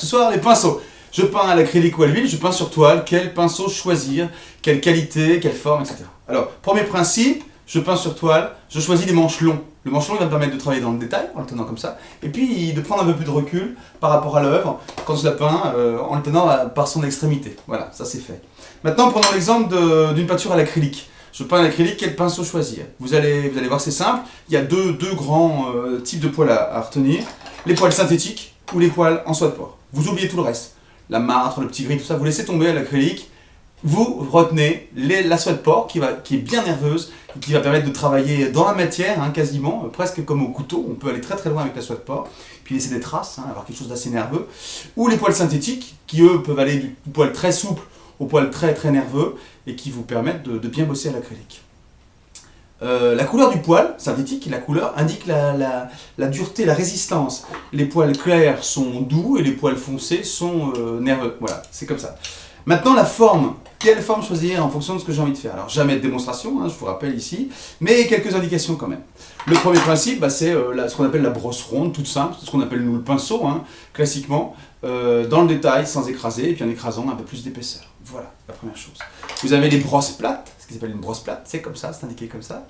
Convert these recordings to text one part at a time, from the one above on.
Ce soir, les pinceaux. Je peins à l'acrylique ou à l'huile, je peins sur toile, quel pinceau choisir, quelle qualité, quelle forme, etc. Alors, premier principe, je peins sur toile, je choisis des manches longs. Le manche long, il va me permettre de travailler dans le détail, en le tenant comme ça, et puis de prendre un peu plus de recul par rapport à l'œuvre, quand je la peins, en le tenant par son extrémité. Voilà, ça c'est fait. Maintenant, prenons l'exemple d'une peinture à l'acrylique. Je peins à l'acrylique, quel pinceau choisir? Vous allez voir, c'est simple, il y a deux grands types de poils à retenir. Les poils synthétiques ou les poils en soie de porc. Vous oubliez tout le reste. La martre, le petit gris, tout ça, vous laissez tomber à l'acrylique. Vous retenez la soie de porc qui est bien nerveuse, et qui va permettre de travailler dans la matière, quasiment, presque comme au couteau. On peut aller très très loin avec la soie de porc, puis laisser des traces, avoir quelque chose d'assez nerveux. Ou les poils synthétiques, qui eux peuvent aller du poil très souple au poil très très nerveux, et qui vous permettent de bien bosser à l'acrylique. La couleur du poil synthétique, la couleur indique la dureté, la résistance. Les poils clairs sont doux et les poils foncés sont nerveux. Voilà, c'est comme ça. Maintenant, la forme. Quelle forme choisir en fonction de ce que j'ai envie de faire? Alors, jamais de démonstration, je vous rappelle ici, mais quelques indications quand même. Le premier principe, c'est ce qu'on appelle la brosse ronde, toute simple, c'est ce qu'on appelle nous le pinceau, classiquement, dans le détail, sans écraser, et puis en écrasant un peu plus d'épaisseur. Voilà, la première chose. Vous avez les brosses plates, ce qui s'appelle une brosse plate, c'est comme ça, c'est indiqué comme ça.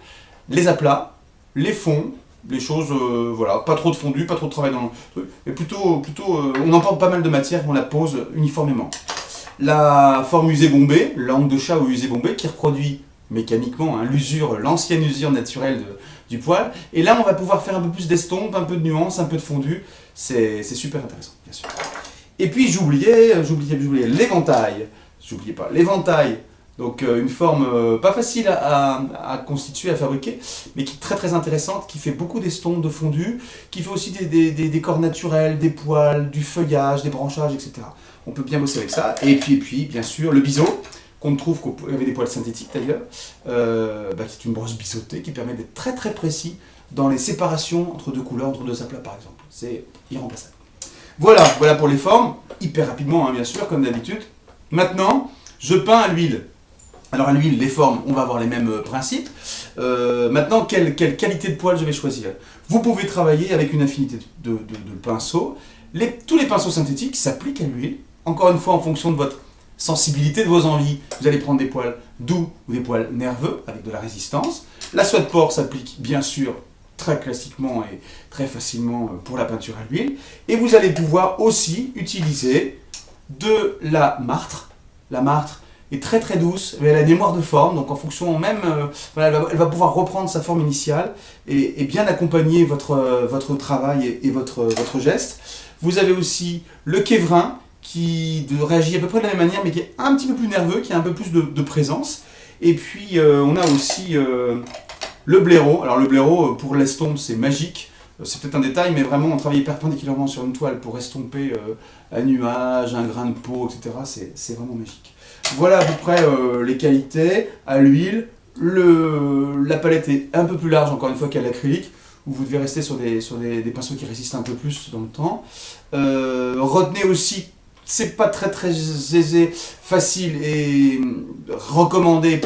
Les aplats, les fonds, les choses, voilà, pas trop de fondu, pas trop de travail dans le truc, mais plutôt on emporte pas mal de matière, on la pose uniformément. La forme usée bombée, langue de chat ou usée bombée, qui reproduit mécaniquement l'ancienne usure naturelle du poil. Et là, on va pouvoir faire un peu plus d'estompe, un peu de nuance, un peu de fondu. C'est super intéressant, bien sûr. Et puis, j'oubliais l'éventail. J'oubliais pas, l'éventail. Donc, une forme pas facile à constituer, à fabriquer, mais qui est très très intéressante, qui fait beaucoup d'estompes, de fondu, qui fait aussi des décors naturels, des poils, du feuillage, des branchages, etc. On peut bien bosser avec ça. Et puis bien sûr, le biseau, qu'on ne trouve qu'avec des poils synthétiques d'ailleurs, qui est une brosse biseautée qui permet d'être très très précis dans les séparations entre deux couleurs, entre deux aplats par exemple. C'est irremplaçable. Voilà pour les formes, hyper rapidement bien sûr, comme d'habitude. Maintenant, je peins à l'huile. Alors à l'huile, les formes, on va avoir les mêmes principes. Maintenant, quelle qualité de poil je vais choisir? Vous pouvez travailler avec une infinité de pinceaux. Tous les pinceaux synthétiques s'appliquent à l'huile. Encore une fois, en fonction de votre sensibilité, de vos envies, vous allez prendre des poils doux ou des poils nerveux, avec de la résistance. La soie de porc s'applique bien sûr très classiquement et très facilement pour la peinture à l'huile. Et vous allez pouvoir aussi utiliser de la martre. La martre est très très douce, mais elle a des mémoires de forme, donc en fonction même, elle va pouvoir reprendre sa forme initiale et bien accompagner votre travail et votre geste. Vous avez aussi le kévrin qui réagit à peu près de la même manière, mais qui est un petit peu plus nerveux, qui a un peu plus de présence. Et puis on a aussi le blaireau. Alors le blaireau, pour l'estompe, c'est magique. C'est peut-être un détail, mais vraiment, on travaille perpendiculairement sur une toile pour estomper un nuage, un grain de peau, etc. C'est vraiment magique. Voilà à peu près les qualités. À l'huile, la palette est un peu plus large, encore une fois, qu'à l'acrylique, où vous devez rester sur des pinceaux qui résistent un peu plus dans le temps. Retenez aussi, c'est pas très très aisé, facile et recommandé,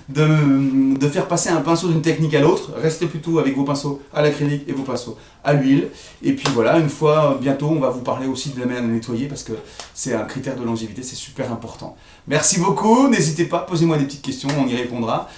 de faire passer un pinceau d'une technique à l'autre. Restez plutôt avec vos pinceaux à l'acrylique et vos pinceaux à l'huile. Et puis voilà, une fois, bientôt, on va vous parler aussi de la manière de nettoyer parce que c'est un critère de longévité, c'est super important. Merci beaucoup, n'hésitez pas, posez-moi des petites questions, on y répondra.